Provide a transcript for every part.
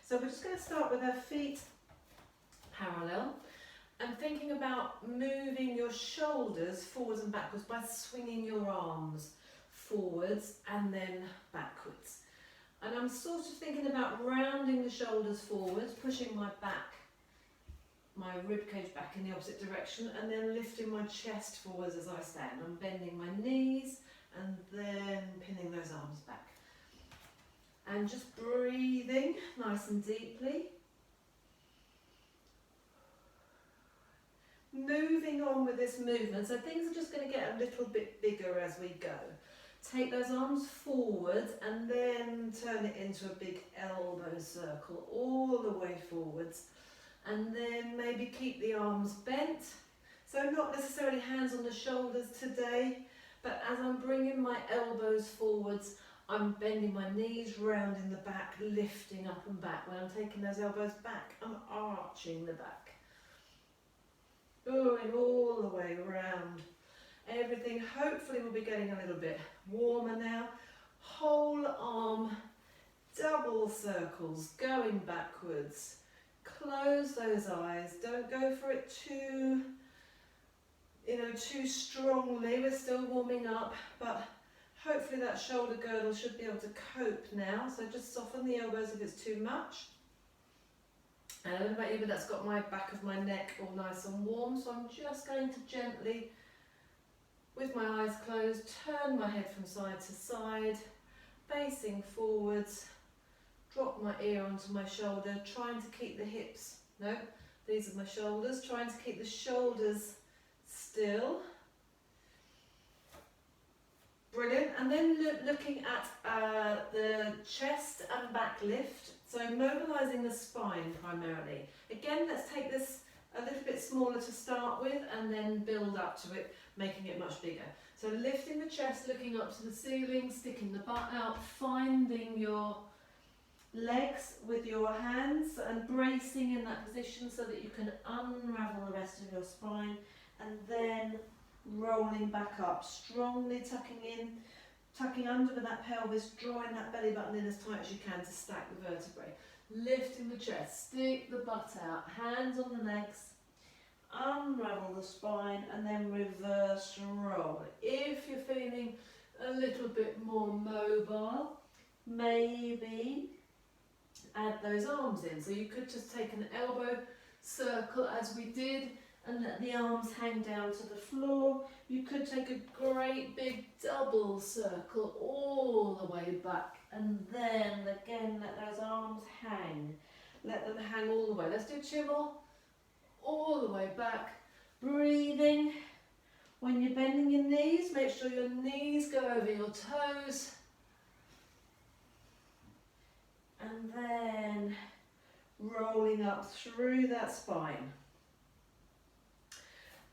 So we're just going to start with our feet parallel and thinking about moving your shoulders forwards and backwards by swinging your arms forwards and then backwards. And I'm sort of thinking about rounding the shoulders forwards, pushing my rib cage back in the opposite direction, and then lifting my chest forwards as I stand. I'm bending my knees and then pinning those arms back. And just breathing nice and deeply. Moving on with this movement, so things are just going to get a little bit bigger as we go. Take those arms forward and then turn it into a big elbow circle all the way forwards. And then maybe keep the arms bent. So not necessarily hands on the shoulders today, but as I'm bringing my elbows forwards, I'm bending my knees round in the back, lifting up and back. When I'm taking those elbows back, I'm arching the back. Going all the way around. Everything hopefully will be getting a little bit warmer now. Whole arm, double circles, going backwards. Close those eyes. Don't go for it too strongly. We're still warming up, but hopefully that shoulder girdle should be able to cope now. So just soften the elbows if it's too much. And I don't know about you, but that's got my back of my neck all nice and warm. So I'm just going to gently, with my eyes closed, turn my head from side to side, facing forwards, drop my ear onto my shoulder, trying to keep the hips, no, these are my shoulders, trying to keep the shoulders still. Brilliant. And then looking at the chest and back lift, so mobilising the spine primarily. Again, let's take this a little bit smaller to start with and then build up to it, making it much bigger. So lifting the chest, looking up to the ceiling, sticking the butt out, finding your legs with your hands and bracing in that position so that you can unravel the rest of your spine, and then rolling back up, strongly tucking in, tucking under with that pelvis, drawing that belly button in as tight as you can to stack the vertebrae. Lifting the chest, stick the butt out, hands on the legs, unravel the spine and then reverse roll. If you're feeling a little bit more mobile, maybe add those arms in. So you could just take an elbow circle as we did and let the arms hang down to the floor. You could take a great big double circle all the way back and then again let those arms hang. Let them hang all the way. Let's do two more. All the way back. Breathing. When you're bending your knees, make sure your knees go over your toes. And then rolling up through that spine.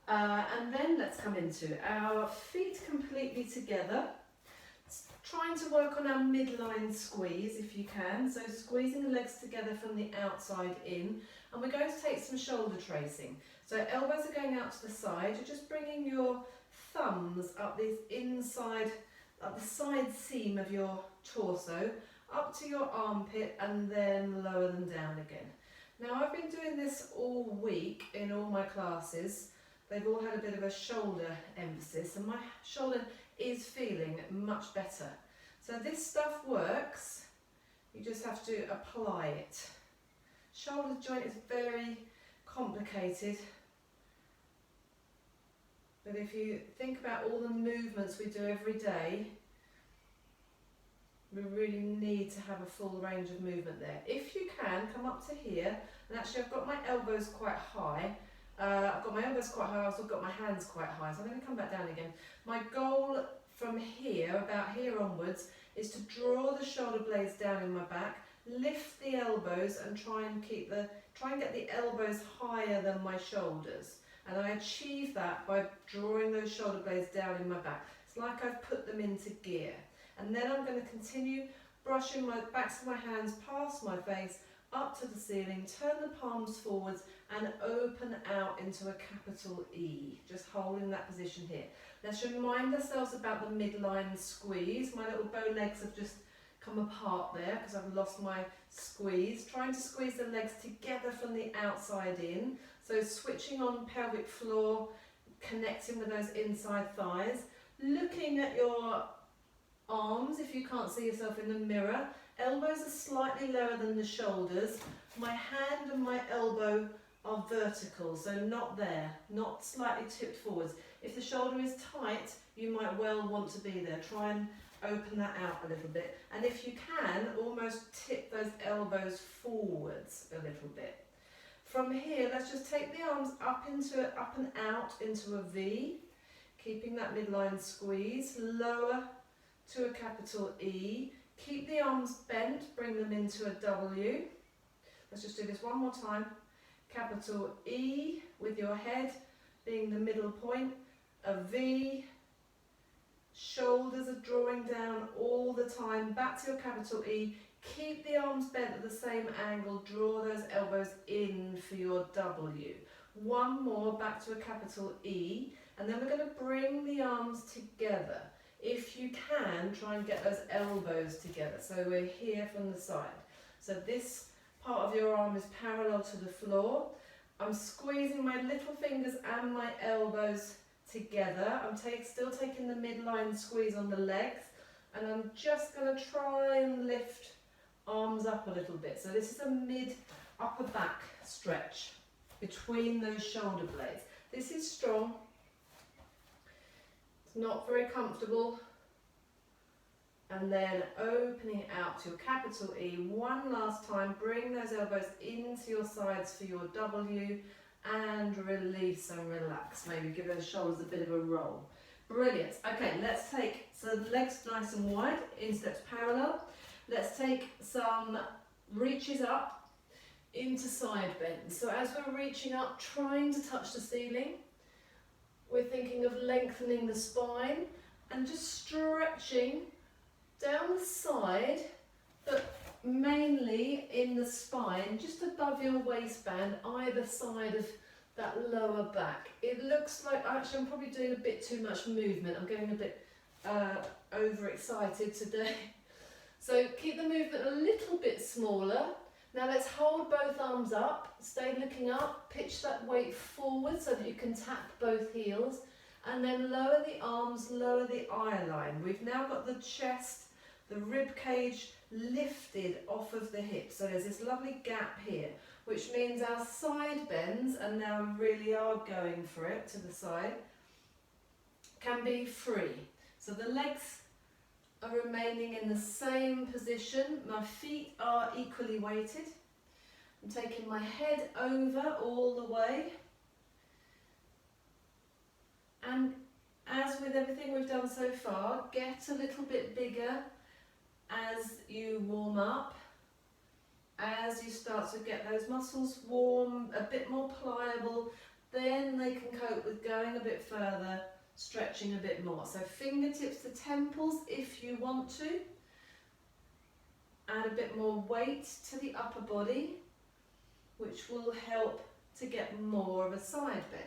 And then let's come into our feet completely together. Trying to work on our midline squeeze if you can. So squeezing the legs together from the outside in. And we're going to take some shoulder tracing. So elbows are going out to the side. You're just bringing your thumbs up this inside, up the side seam of your torso, up to your armpit and then lower them down again. Now I've been doing this all week in all my classes. They've all had a bit of a shoulder emphasis and my shoulder is feeling much better. So this stuff works, you just have to apply it. Shoulder joint is very complicated, but if you think about all the movements we do every day, we really need to have a full range of movement there. If you can, come up to here, and actually I've got my elbows quite high. I've got my elbows quite high, I've also got my hands quite high, so I'm going to come back down again. My goal from here, about here onwards, is to draw the shoulder blades down in my back, lift the elbows and try and get the elbows higher than my shoulders. And I achieve that by drawing those shoulder blades down in my back. It's like I've put them into gear. And then I'm going to continue brushing my backs of my hands past my face, up to the ceiling, turn the palms forwards and open out into a capital E, just holding that position here. Let's remind ourselves about the midline squeeze. My little bow legs have just come apart there because I've lost my squeeze. Trying to squeeze the legs together from the outside in. So switching on pelvic floor, connecting with those inside thighs. Looking at your arms if you can't see yourself in the mirror. Elbows are slightly lower than the shoulders. My hand and my elbow are vertical, so not there, not slightly tipped forwards. If the shoulder is tight, you might well want to be there. Try and open that out a little bit. And if you can, almost tip those elbows forwards a little bit. From here, let's just take the arms up and out into a V, keeping that midline squeeze, lower to a capital E. Keep the arms bent, bring them into a W. Let's just do this one more time. Capital E with your head being the middle point, a V, shoulders are drawing down all the time, back to your capital E, keep the arms bent at the same angle, draw those elbows in for your W. One more, back to a capital E, and then we're going to bring the arms together. If you can, try and get those elbows together, so we're here from the side. So this part of your arm is parallel to the floor. I'm squeezing my little fingers and my elbows together. I'm still taking the midline squeeze on the legs, and I'm just going to try and lift arms up a little bit. So this is a mid upper back stretch between those shoulder blades. This is strong. It's not very comfortable. And then opening out to your capital E one last time. Bring those elbows into your sides for your W and release and relax. Maybe give those shoulders a bit of a roll. Brilliant. Okay, let's take, so the legs nice and wide, insteps parallel. Let's take some reaches up into side bends. So as we're reaching up, trying to touch the ceiling, we're thinking of lengthening the spine and just stretching down the side, but mainly in the spine, just above your waistband, either side of that lower back. It looks like, actually I'm probably doing a bit too much movement. I'm getting a bit overexcited today. So keep the movement a little bit smaller. Now let's hold both arms up, stay looking up, pitch that weight forward so that you can tap both heels, and then lower the arms, lower the eye line. We've now got the chest, the rib cage lifted off of the hip. So there's this lovely gap here, which means our side bends, and now we really are going for it to the side, can be free. So the legs are remaining in the same position. My feet are equally weighted. I'm taking my head over all the way. And as with everything we've done so far, get a little bit bigger as you warm up, as you start to get those muscles warm, a bit more pliable, then they can cope with going a bit further, stretching a bit more. So fingertips to temples if you want to. Add a bit more weight to the upper body, which will help to get more of a side bend.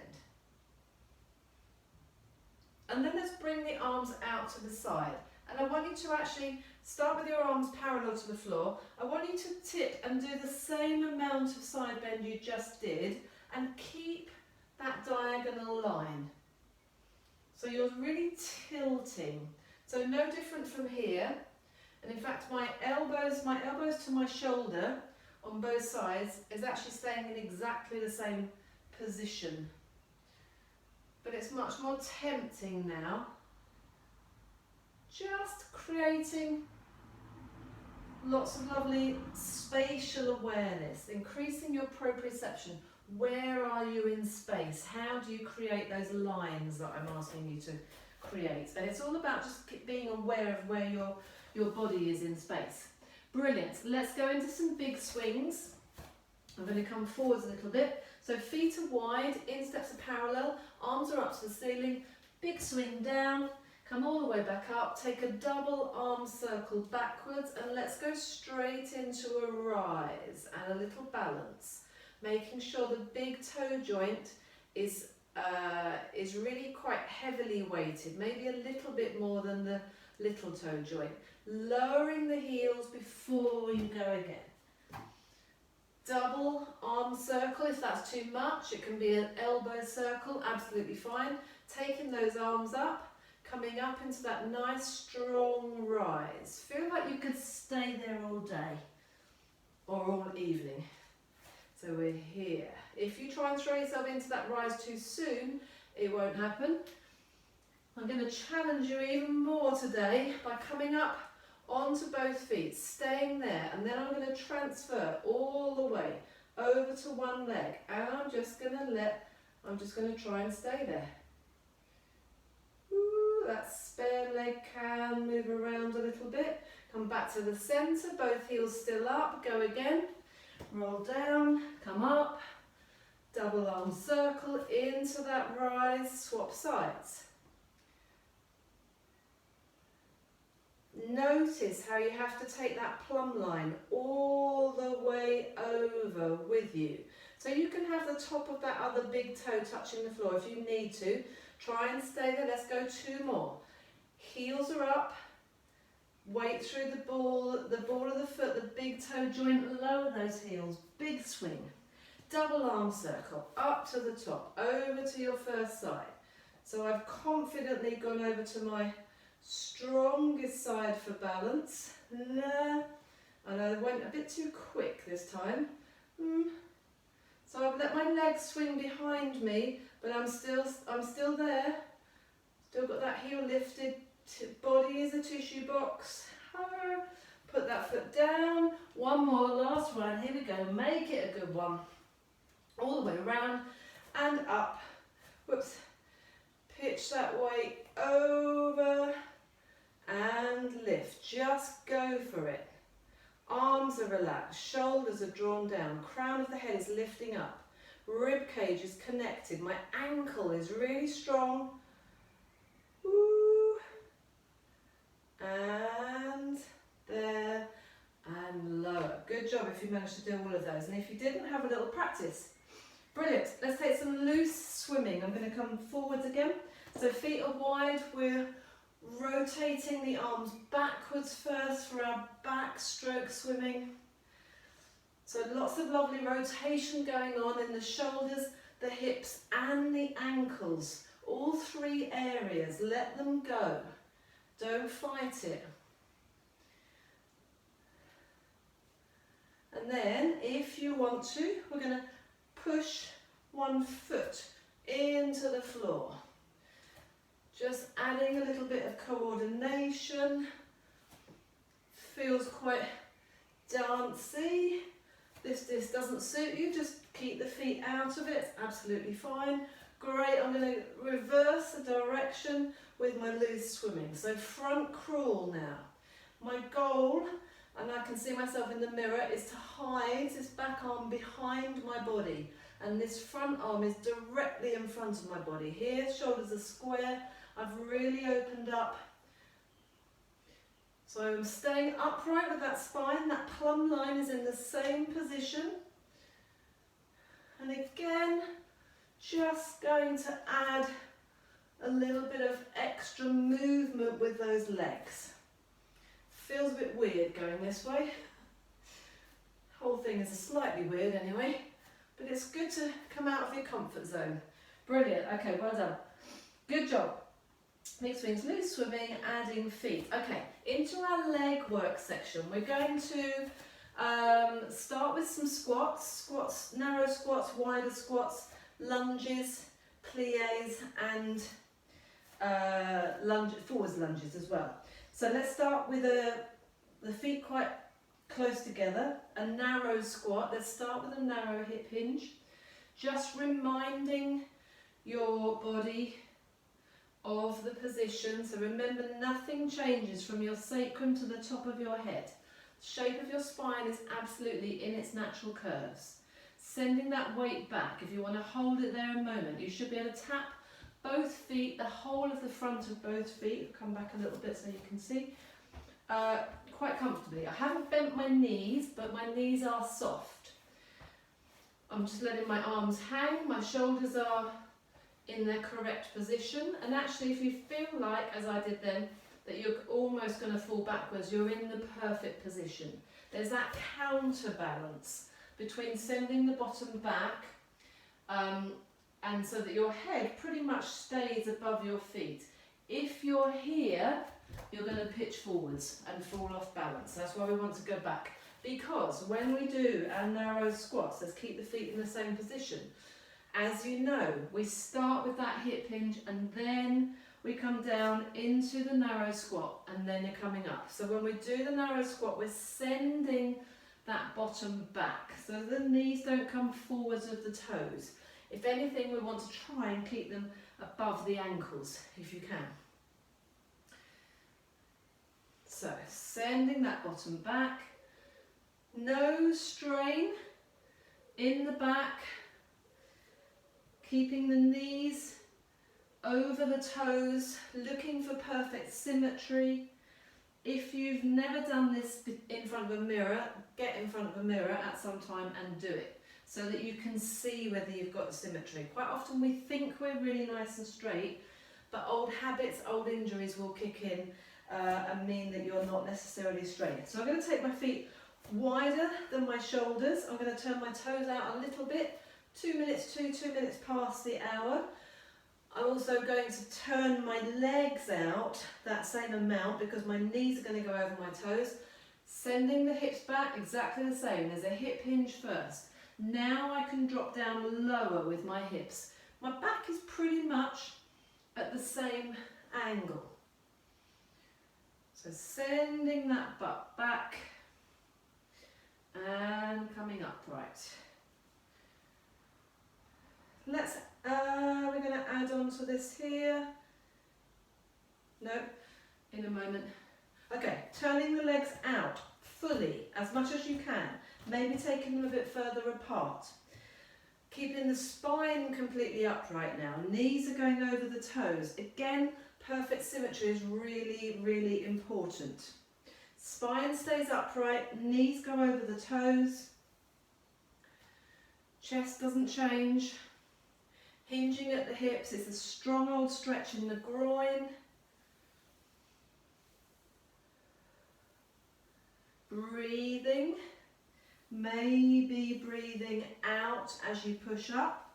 And then let's bring the arms out to the side. And I want you to actually start with your arms parallel to the floor. I want you to tip and do the same amount of side bend you just did, and keep that diagonal line. So you're really tilting. So no different from here. And in fact, my elbows to my shoulder on both sides is actually staying in exactly the same position. But it's much more tempting now. Just creating lots of lovely spatial awareness, increasing your proprioception. Where are you in space? How do you create those lines that I'm asking you to create? And it's all about just being aware of where your body is in space. Brilliant. Let's go into some big swings. I'm going to come forwards a little bit. So feet are wide, insteps are parallel, arms are up to the ceiling, big swing down, come all the way back up, take a double arm circle backwards, and let's go straight into a rise and a little balance, making sure the big toe joint is really quite heavily weighted, maybe a little bit more than the little toe joint. Lowering the heels before you go again. Double arm circle, if that's too much, it can be an elbow circle, absolutely fine. Taking those arms up, coming up into that nice strong rise. Feel like you could stay there all day or all evening. So we're here. If you try and throw yourself into that rise too soon, it won't happen. I'm going to challenge you even more today by coming up onto both feet, staying there, and then I'm going to transfer all the way over to one leg, and I'm just going to try and stay there. Ooh, that spare leg can move around a little bit. Come back to the centre, both heels still up, go again. Roll down, come up, double arm circle into that rise, swap sides. Notice how you have to take that plumb line all the way over with you. So you can have the top of that other big toe touching the floor if you need to. Try and stay there. Let's go 2 more. Heels are up. Weight through the ball of the foot, the big toe joint, lower those heels, big swing. Double arm circle, up to the top, over to your first side. So I've confidently gone over to my strongest side for balance. And I went a bit too quick this time. So I've let my legs swing behind me, but I'm still there. Still got that heel lifted. Body is a tissue box. Put that foot down. One more, last one. Here we go. Make it a good one. All the way around and up. Whoops. Pitch that weight over and lift. Just go for it. Arms are relaxed. Shoulders are drawn down. Crown of the head is lifting up. Rib cage is connected. My ankle is really strong. And there and lower. Good job if you managed to do all of those. And if you didn't, have a little practice. Brilliant. Let's take some loose swimming. I'm going to come forwards again. So feet are wide. We're rotating the arms backwards first for our backstroke swimming. So lots of lovely rotation going on in the shoulders, the hips and the ankles. All 3 areas. Let them go. Don't fight it. And then, if you want to, we're going to push one foot into the floor. Just adding a little bit of coordination. Feels quite dancey. This doesn't suit you, just keep the feet out of it. It's absolutely fine. Great, I'm going to reverse the direction with my loose swimming. So front crawl now. My goal, and I can see myself in the mirror, is to hide this back arm behind my body. And this front arm is directly in front of my body. Here, shoulders are square. I've really opened up. So I'm staying upright with that spine. That plumb line is in the same position. And again, just going to add a little bit of extra movement with those legs. Feels a bit weird going this way. Whole thing is slightly weird anyway, but it's good to come out of your comfort zone. Brilliant. Okay, well done. Good job. Mixed swings, loose swimming, adding feet. Okay, into our leg work section. We're going to start with some squats, narrow squats, wider squats, lunges, plies, and forwards lunges as well. So let's start with the feet quite close together, a narrow squat. Let's start with a narrow hip hinge. Just reminding your body of the position. So remember, nothing changes from your sacrum to the top of your head. The shape of your spine is absolutely in its natural curves. Sending that weight back. If you want to hold it there a moment, you should be able to tap both feet, the whole of the front of both feet. Come back a little bit so you can see. Quite comfortably. I haven't bent my knees, but my knees are soft. I'm just letting my arms hang. My shoulders are in their correct position. And actually, if you feel like, as I did then, that you're almost going to fall backwards. You're in the perfect position. There's that counterbalance between sending the bottom back and so that your head pretty much stays above your feet. If you're here, you're going to pitch forwards and fall off balance. That's why we want to go back. Because when we do our narrow squats, let's keep the feet in the same position. As you know, we start with that hip hinge and then we come down into the narrow squat and then you're coming up. So when we do the narrow squat, we're sending that bottom back so the knees don't come forwards of the toes. If anything, we want to try and keep them above the ankles if you can. So sending that bottom back, no strain in the back, keeping the knees over the toes, looking for perfect symmetry. If you've never done this in front of a mirror, get in front of a mirror at some time and do it so that you can see whether you've got the symmetry. Quite often we think we're really nice and straight, but old habits, old injuries will kick in and mean that you're not necessarily straight. So I'm going to take my feet wider than my shoulders. I'm going to turn my toes out a little bit. 2 minutes to 2 minutes past the hour. I'm also going to turn my legs out that same amount because my knees are going to go over my toes. Sending the hips back exactly the same. There's a hip hinge first. Now I can drop down lower with my hips. My back is pretty much at the same angle. So sending that butt back and coming upright. We're going to add on to this here. No, in a moment. Okay, turning the legs out fully, as much as you can. Maybe taking them a bit further apart. Keeping the spine completely upright now. Knees are going over the toes. Again, perfect symmetry is really, really important. Spine stays upright, knees go over the toes. Chest doesn't change. Hinging at the hips, it's a strong old stretch in the groin. Breathing, maybe breathing out as you push up.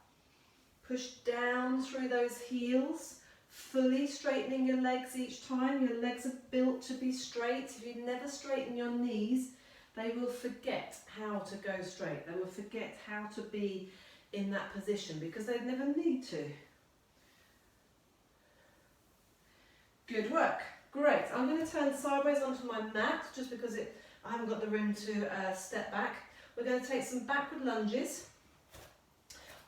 Push down through those heels, fully straightening your legs each time. Your legs are built to be straight. If you never straighten your knees, they will forget how to go straight. They will forget how to be in that position because they never need to. Good work. Great. I'm going to turn sideways onto my mat just because I haven't got the room to step back. We're going to take some backward lunges,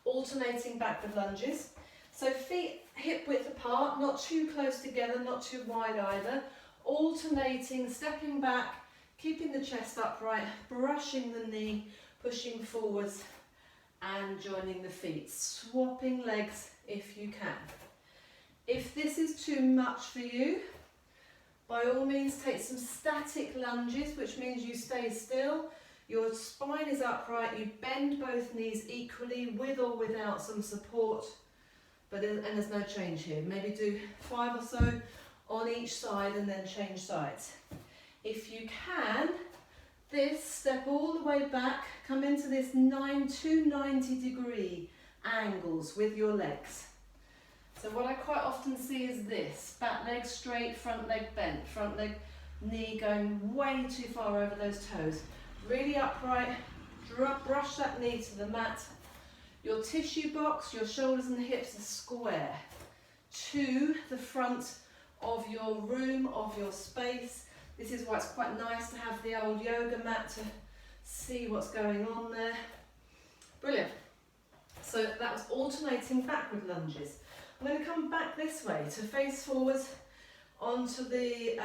alternating backward lunges. So feet hip width apart, not too close together, not too wide either. Alternating, stepping back, keeping the chest upright, brushing the knee, pushing forwards and joining the feet. Swapping legs if you can. If this is too much for you, by all means take some static lunges, which means you stay still, your spine is upright, you bend both knees equally with or without some support, and there's no change here. Maybe do 5 or so on each side and then change sides. If you can, step all the way back, come into this 290-degree angles with your legs. So what I quite often see is this, back leg straight, front leg bent, front leg knee going way too far over those toes. Really upright, brush that knee to the mat. Your tissue box, your shoulders and hips are square to the front of your room, of your space. This is why it's quite nice to have the old yoga mat to see what's going on there. Brilliant. So that was alternating backward lunges. I'm going to come back this way to face forwards onto the,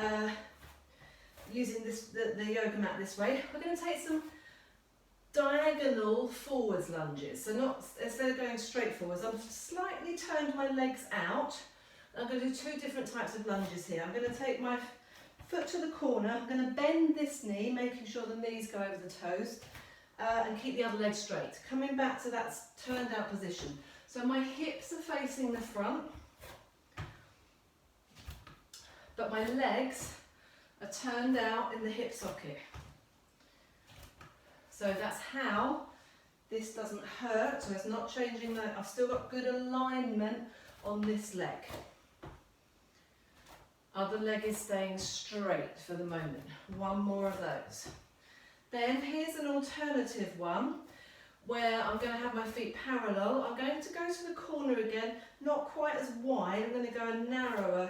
using the yoga mat this way. We're going to take some diagonal forwards lunges. So not, instead of going straight forwards, I've slightly turned my legs out. I'm going to do 2 different types of lunges here. I'm going to take my foot to the corner. I'm going to bend this knee, making sure the knees go over the toes, and keep the other leg straight. Coming back to that turned out position. So my hips are facing the front. but my legs are turned out in the hip socket. So that's how this doesn't hurt, so it's not changing that. I've still got good alignment on this leg. Other leg is staying straight for the moment. One more of those. Then here's an alternative one where I'm going to have my feet parallel. I'm going to go to the corner again, not quite as wide. I'm going to go a narrower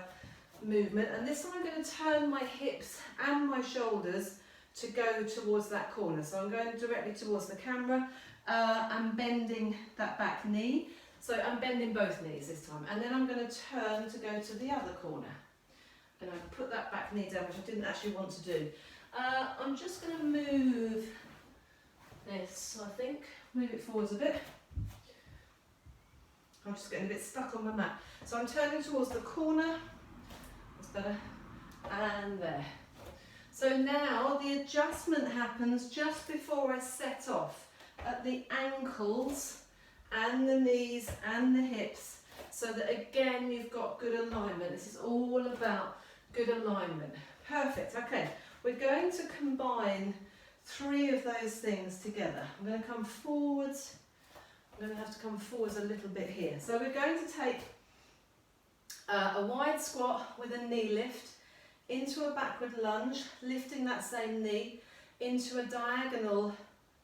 movement, and this time I'm going to turn my hips and my shoulders to go towards that corner. So I'm going directly towards the camera and bending that back knee. So I'm bending both knees this time, and then I'm going to turn to go to the other corner. And I put that back knee down, which I didn't actually want to do. I'm just going to move this, I think, move it forwards a bit. I'm just getting a bit stuck on my mat. So I'm turning towards the corner, that's better, and there. So now the adjustment happens just before I set off at the ankles and the knees and the hips, so that again you've got good alignment. This is all about good alignment. Perfect. Okay, we're going to combine 3 of those things together. I'm going to come forwards. I'm going to have to come forwards a little bit here. So we're going to take a wide squat with a knee lift into a backward lunge, lifting that same knee, into a diagonal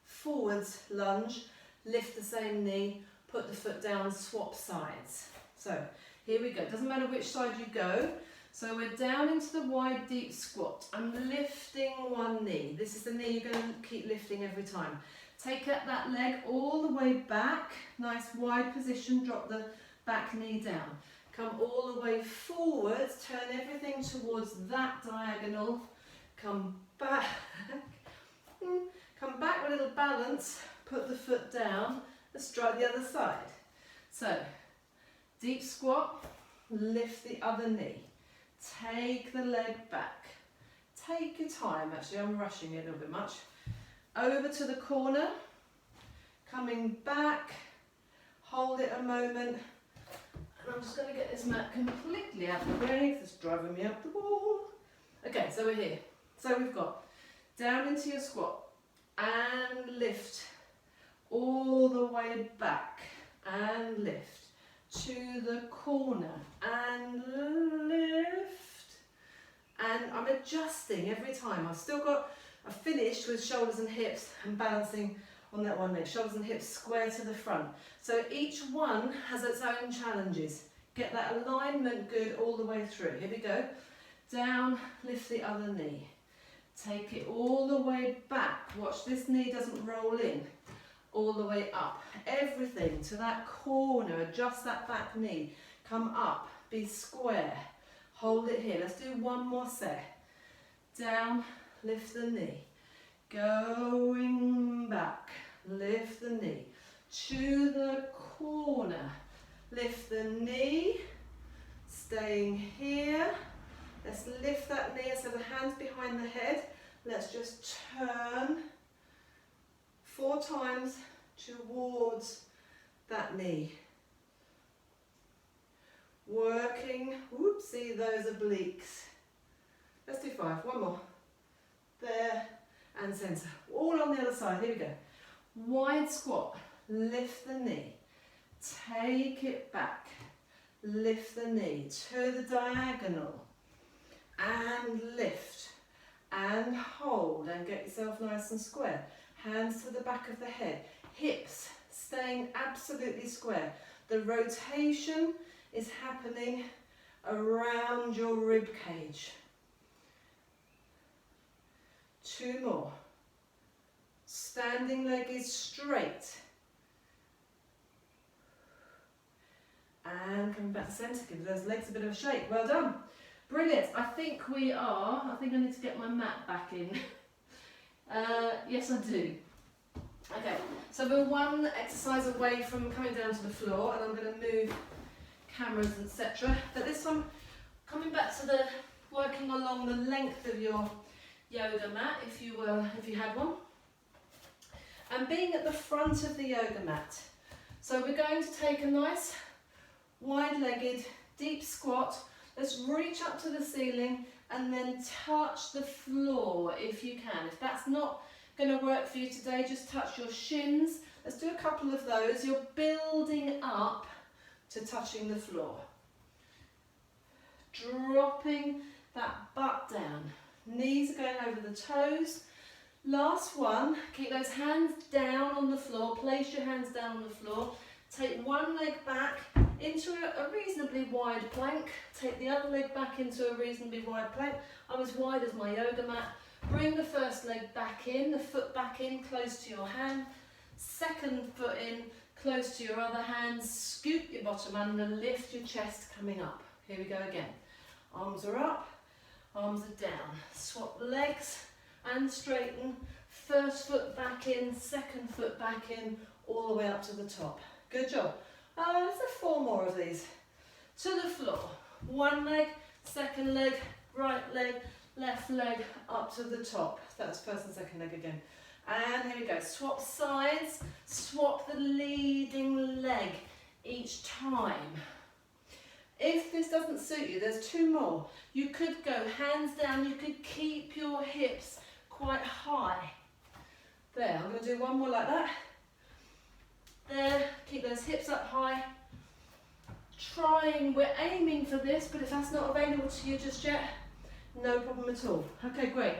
forwards lunge, lift the same knee, put the foot down, swap sides. So here we go. Doesn't matter which side you go. So we're down into the wide deep squat. I'm lifting one knee. This is the knee you're going to keep lifting every time. Take up that leg all the way back. Nice wide position. Drop the back knee down. Come all the way forwards. Turn everything towards that diagonal. Come back. Come back with a little balance. Put the foot down. Let's try the other side. So, deep squat. Lift the other knee. Take the leg back. Take your time, actually, I'm rushing it a little bit much. Over to the corner, coming back, hold it a moment, and I'm just going to get this mat completely out of the way because it's driving me up the wall. Okay, so we're here. So we've got down into your squat and lift all the way back and lift. To the corner and lift, and I'm adjusting every time. I've finished with shoulders and hips and balancing on that one leg. Shoulders and hips square to the front. So each one has its own challenges. Get that alignment good all the way through. Here we go. Down, lift the other knee. Take it all the way back. Watch this knee doesn't roll in. All the way up, everything to that corner, adjust that back knee, come up, be square, hold it here. Let's do one more set. Down, lift the knee, going back, lift the knee, to the corner, lift the knee, staying here. Let's lift that knee, so the hands behind the head. Let's just turn 4 times towards that knee. Working, whoopsie, those obliques. Let's do 5, one more. There, and centre. All on the other side, here we go. Wide squat, lift the knee. Take it back, lift the knee to the diagonal. And lift, and hold, and get yourself nice and square. Hands to the back of the head, hips staying absolutely square. The rotation is happening around your rib cage. 2 more. Standing leg is straight. And coming back to centre, give those legs a bit of a shake. Well done. Brilliant. I think I need to get my mat back in. Yes, I do. Okay, so we're one exercise away from coming down to the floor, and I'm going to move cameras, etc. But this time, coming back to the working along the length of your yoga mat, if you had one, and being at the front of the yoga mat. So we're going to take a nice wide-legged deep squat, Let's reach up to the ceiling and then touch the floor if you can. If that's not going to work for you today, just touch your shins. Let's do a couple of those. You're building up to touching the floor. Dropping that butt down. Knees are going over the toes. Last one, keep those hands down on the floor. Place your hands down on the floor. Take one leg back into a reasonably wide plank. Take the other leg back into a reasonably wide plank. I'm as wide as my yoga mat. Bring the first leg back in, the foot back in, close to your hand. Second foot in, close to your other hand. Scoop your bottom under, lift your chest coming up. Here we go again. Arms are up, arms are down. Swap the legs and straighten. First foot back in, second foot back in, all the way up to the top. Good job. Let's have 4 more of these. To the floor. One leg, second leg, right leg, left leg, up to the top. That's first and second leg again. And here we go. Swap sides, swap the leading leg each time. If this doesn't suit you, there's 2 more. You could go hands down, you could keep your hips quite high. There, I'm going to do 1 more like that. There, keep those hips up high. We're aiming for this, but if that's not available to you just yet, no problem at all. Okay, great.